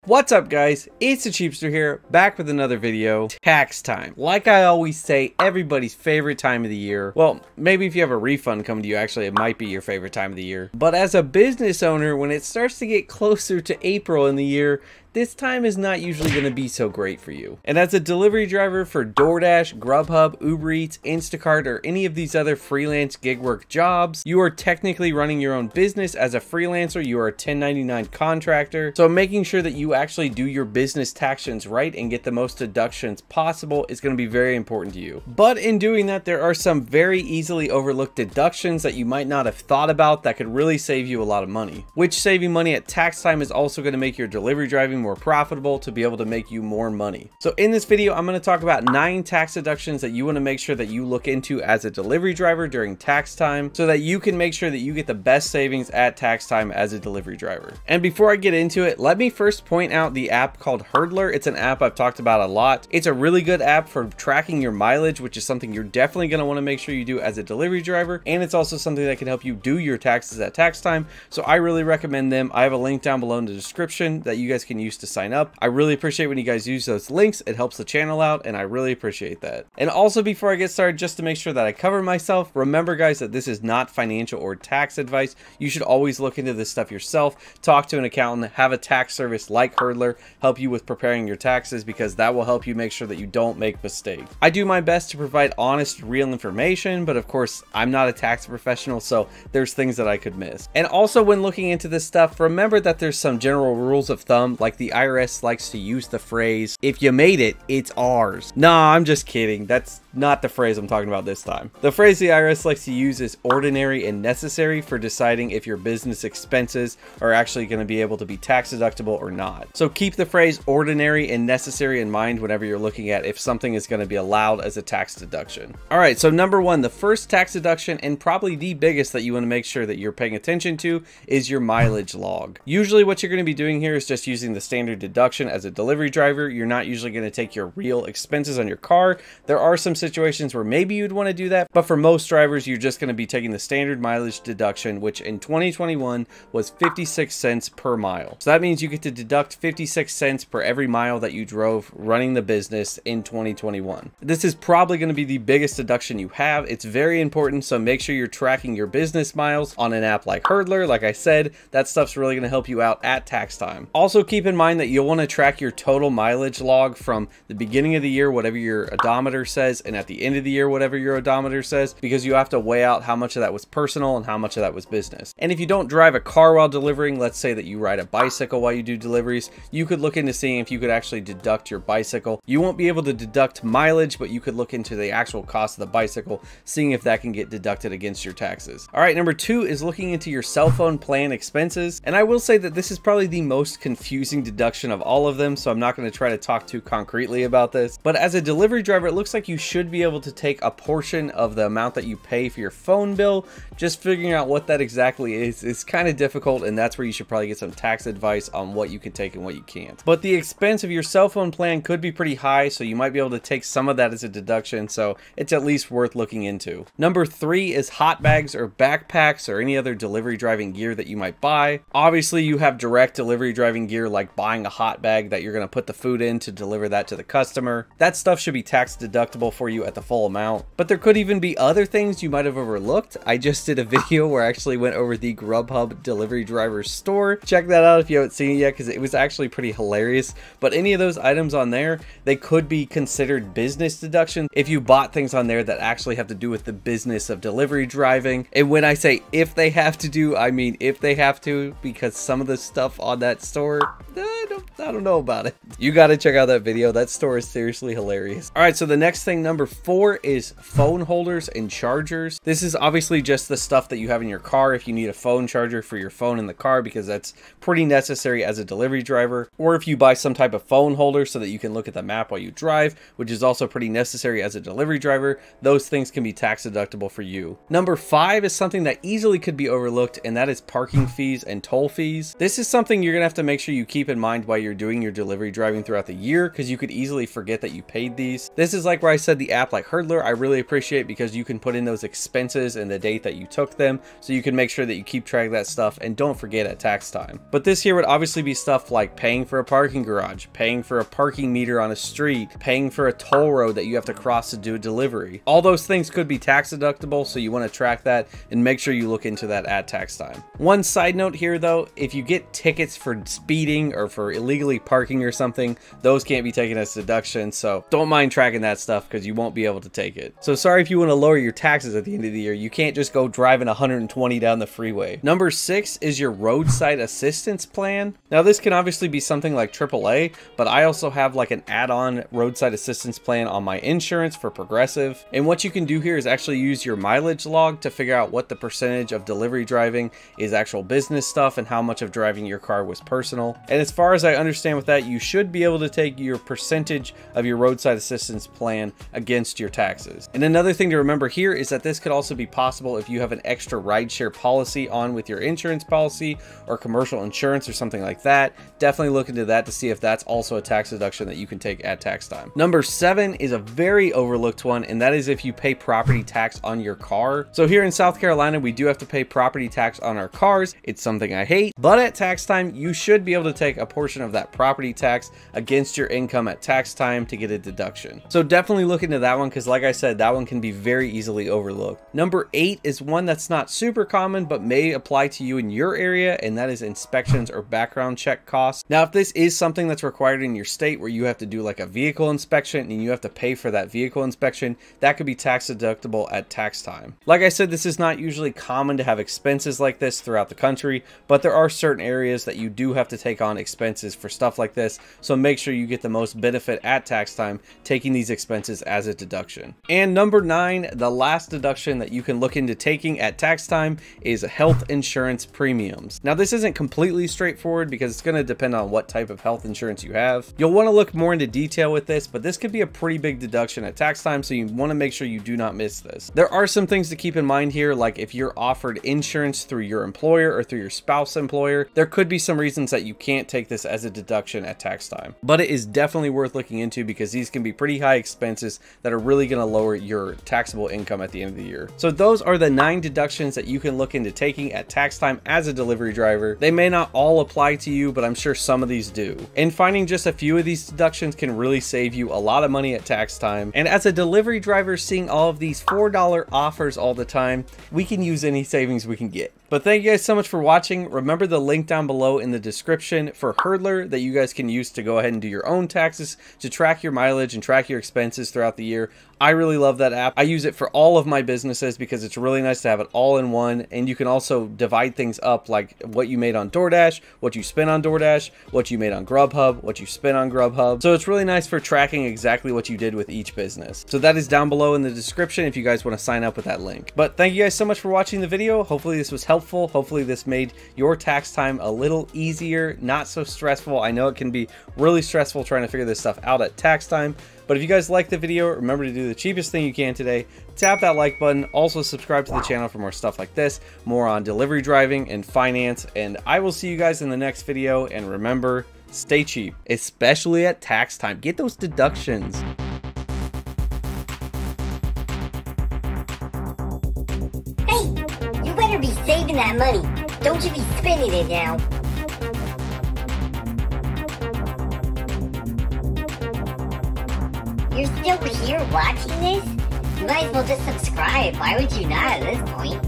What's up guys, it's the Cheapster here, back with another video. Tax time. Like I always say, everybody's favorite time of the year. Well, maybe if you have a refund coming to you, actually it might be your favorite time of the year. But as a business owner, when it starts to get closer to April in the year, this time is not usually going to be so great for you. And as a delivery driver for DoorDash, Grubhub, Uber Eats, Instacart, or any of these other freelance gig work jobs, you are technically running your own business. As a freelancer, you are a 1099 contractor. So making sure that you actually do your business taxations right and get the most deductions possible is going to be very important to you. But in doing that, there are some very easily overlooked deductions that you might not have thought about that could really save you a lot of money. Which saving money at tax time is also going to make your delivery driving more profitable to be able to make you more money. So in this video, I'm going to talk about 9 tax deductions that you want to make sure that you look into as a delivery driver during tax time so that you can make sure that you get the best savings at tax time as a delivery driver. And before I get into it, let me first point out the app called Hurdler. It's an app I've talked about a lot. It's a really good app for tracking your mileage, which is something you're definitely going to want to make sure you do as a delivery driver. And it's also something that can help you do your taxes at tax time. So I really recommend them. I have a link down below in the description that you guys can use to sign up. I really appreciate when you guys use those links. It helps the channel out and I really appreciate that. And also before I get started, just to make sure that I cover myself, remember guys that this is not financial or tax advice. You should always look into this stuff yourself. Talk to an accountant, have a tax service like Hurdler help you with preparing your taxes because that will help you make sure that you don't make mistakes. I do my best to provide honest, real information, but of course I'm not a tax professional, so there's things that I could miss. And also when looking into this stuff, remember that there's some general rules of thumb, like the IRS likes to use the phrase, if you made it, it's ours. Nah, I'm just kidding. That's not the phrase I'm talking about this time. The phrase the IRS likes to use is ordinary and necessary for deciding if your business expenses are actually going to be able to be tax deductible or not. So keep the phrase ordinary and necessary in mind whenever you're looking at if something is going to be allowed as a tax deduction. All right, so number one, the first tax deduction and probably the biggest that you want to make sure that you're paying attention to is your mileage log. Usually what you're going to be doing here is just using the standard deduction as a delivery driver. You're not usually going to take your real expenses on your car. There are some situations where maybe you'd want to do that, but for most drivers, you're just going to be taking the standard mileage deduction, which in 2021 was 56 cents per mile. So that means you get to deduct 56 cents per every mile that you drove running the business in 2021. This is probably going to be the biggest deduction you have. It's very important, so make sure you're tracking your business miles on an app like Hurdler. Like I said, that stuff's really going to help you out at tax time. Also keep in mind that you'll want to track your total mileage log from the beginning of the year, whatever your odometer says, and at the end of the year, whatever your odometer says, because you have to weigh out how much of that was personal and how much of that was business. And if you don't drive a car while delivering, let's say that you ride a bicycle while you do deliveries, you could look into seeing if you could actually deduct your bicycle. You won't be able to deduct mileage, but you could look into the actual cost of the bicycle, seeing if that can get deducted against your taxes. All right, number 2 is looking into your cell phone plan expenses. And I will say that this is probably the most confusing deduction of all of them, so I'm not going to try to talk too concretely about this. But as a delivery driver, it looks like you should be able to take a portion of the amount that you pay for your phone bill. Just figuring out what that exactly is kind of difficult, and that's where you should probably get some tax advice on what you can take and what you can't. But the expense of your cell phone plan could be pretty high, so you might be able to take some of that as a deduction, so it's at least worth looking into. Number 3 is hot bags or backpacks or any other delivery driving gear that you might buy. Obviously, you have direct delivery driving gear like buying a hot bag that you're going to put the food in to deliver that to the customer. That stuff should be tax deductible for you at the full amount. But there could even be other things you might have overlooked. I just did a video where I actually went over the Grubhub delivery driver store. Check that out if you haven't seen it yet, because it was actually pretty hilarious. But any of those items on there, they could be considered business deductions if you bought things on there that actually have to do with the business of delivery driving. And when I say if they have to do, I mean if they have to, because some of the stuff on that store, I don't know about it. You got to check out that video. That store is seriously hilarious. All right, so the next thing, number 4, is phone holders and chargers. This is obviously just the stuff that you have in your car if you need a phone charger for your phone in the car, because that's pretty necessary as a delivery driver. Or if you buy some type of phone holder so that you can look at the map while you drive, which is also pretty necessary as a delivery driver, those things can be tax deductible for you. Number 5 is something that easily could be overlooked, and that is parking fees and toll fees. This is something you're gonna have to make sure you keep in mind while you're doing your delivery driving throughout the year, because you could easily forget that you paid these. This is like where I said the app like Hurdler I really appreciate, because you can put in those expenses and the date that you took them, so you can make sure that you keep track of that stuff and don't forget at tax time. But this here would obviously be stuff like like paying for a parking garage, paying for a parking meter on a street, paying for a toll road that you have to cross to do a delivery. All those things could be tax deductible, so you want to track that and make sure you look into that at tax time. One side note here though, if you get tickets for speeding or for illegally parking or something, those can't be taken as deductions, so don't mind tracking that stuff because you won't be able to take it. So sorry if you want to lower your taxes at the end of the year, you can't just go driving 120 down the freeway. Number 6 is your roadside assistance plan. Now this can obviously be something like AAA, but I also have like an add-on roadside assistance plan on my insurance for Progressive. And what you can do here is actually use your mileage log to figure out what the percentage of delivery driving is actual business stuff and how much of driving your car was personal. And as far as I understand with that, you should be able to take your percentage of your roadside assistance plan against your taxes. And another thing to remember here is that this could also be possible if you have an extra rideshare policy on with your insurance policy or commercial insurance or something like that. Definitely look into that to see if that's also a tax deduction that you can take at tax time. Number 7 is a very overlooked one, and that is if you pay property tax on your car. So here in South Carolina, we do have to pay property tax on our cars. It's something I hate, but at tax time, you should be able to take a portion of that property tax against your income at tax time to get a deduction. So definitely look into that one because like I said, that one can be very easily overlooked. Number 8 is one that's not super common, but may apply to you in your area, and that is inspections or background check costs. Now, if this is something that's required in your state where you have to do like a vehicle inspection and you have to pay for that vehicle inspection, that could be tax deductible at tax time. Like I said, this is not usually common to have expenses like this throughout the country, but there are certain areas that you do have to take on expenses for stuff like this, so make sure you get the most benefit at tax time taking these expenses as a deduction. And number 9, the last deduction that you can look into taking at tax time is health insurance premiums. Now this isn't completely straightforward because it's going to depend on what type of health insurance you have. You'll want to look more into detail with this, but this could be a pretty big deduction at tax time, so you want to make sure you do not miss this. There are some things to keep in mind here, like if you're offered insurance through your employer or through your spouse employer, there could be some reasons that you can't take this as a deduction at tax time. But it is definitely worth looking into because these can be pretty high expenses that are really going to lower your taxable income at the end of the year. So those are the 9 deductions that you can look into taking at tax time as a delivery driver. They may not all apply to you, but I'm sure some of these do. And finding just a few of these deductions can really save you a lot of money at tax time. And as a delivery driver, seeing all of these $4 offers all the time, we can use any savings we can get. But thank you guys so much for watching. Remember the link down below in the description for Hurdler that you guys can use to go ahead and do your own taxes, to track your mileage and track your expenses throughout the year. I really love that app. I use it for all of my businesses because it's really nice to have it all in one, and you can also divide things up like what you made on DoorDash, what you spent on DoorDash, what you made on Grubhub, what you spent on Grubhub. So it's really nice for tracking exactly what you did with each business. So that is down below in the description if you guys want to sign up with that link. But thank you guys so much for watching the video. Hopefully this was helpful. Hopefully this made your tax time a little easier, not so stressful. I know it can be really stressful trying to figure this stuff out at tax time. But if you guys liked the video, remember to do the cheapest thing you can today. Tap that like button. Also subscribe to the channel for more stuff like this, more on delivery driving and finance. And I will see you guys in the next video. And remember, stay cheap, especially at tax time. Get those deductions. Hey, you better be saving that money. Don't you be spending it now. You're still here watching this? You might as well just subscribe. Why would you not at this point?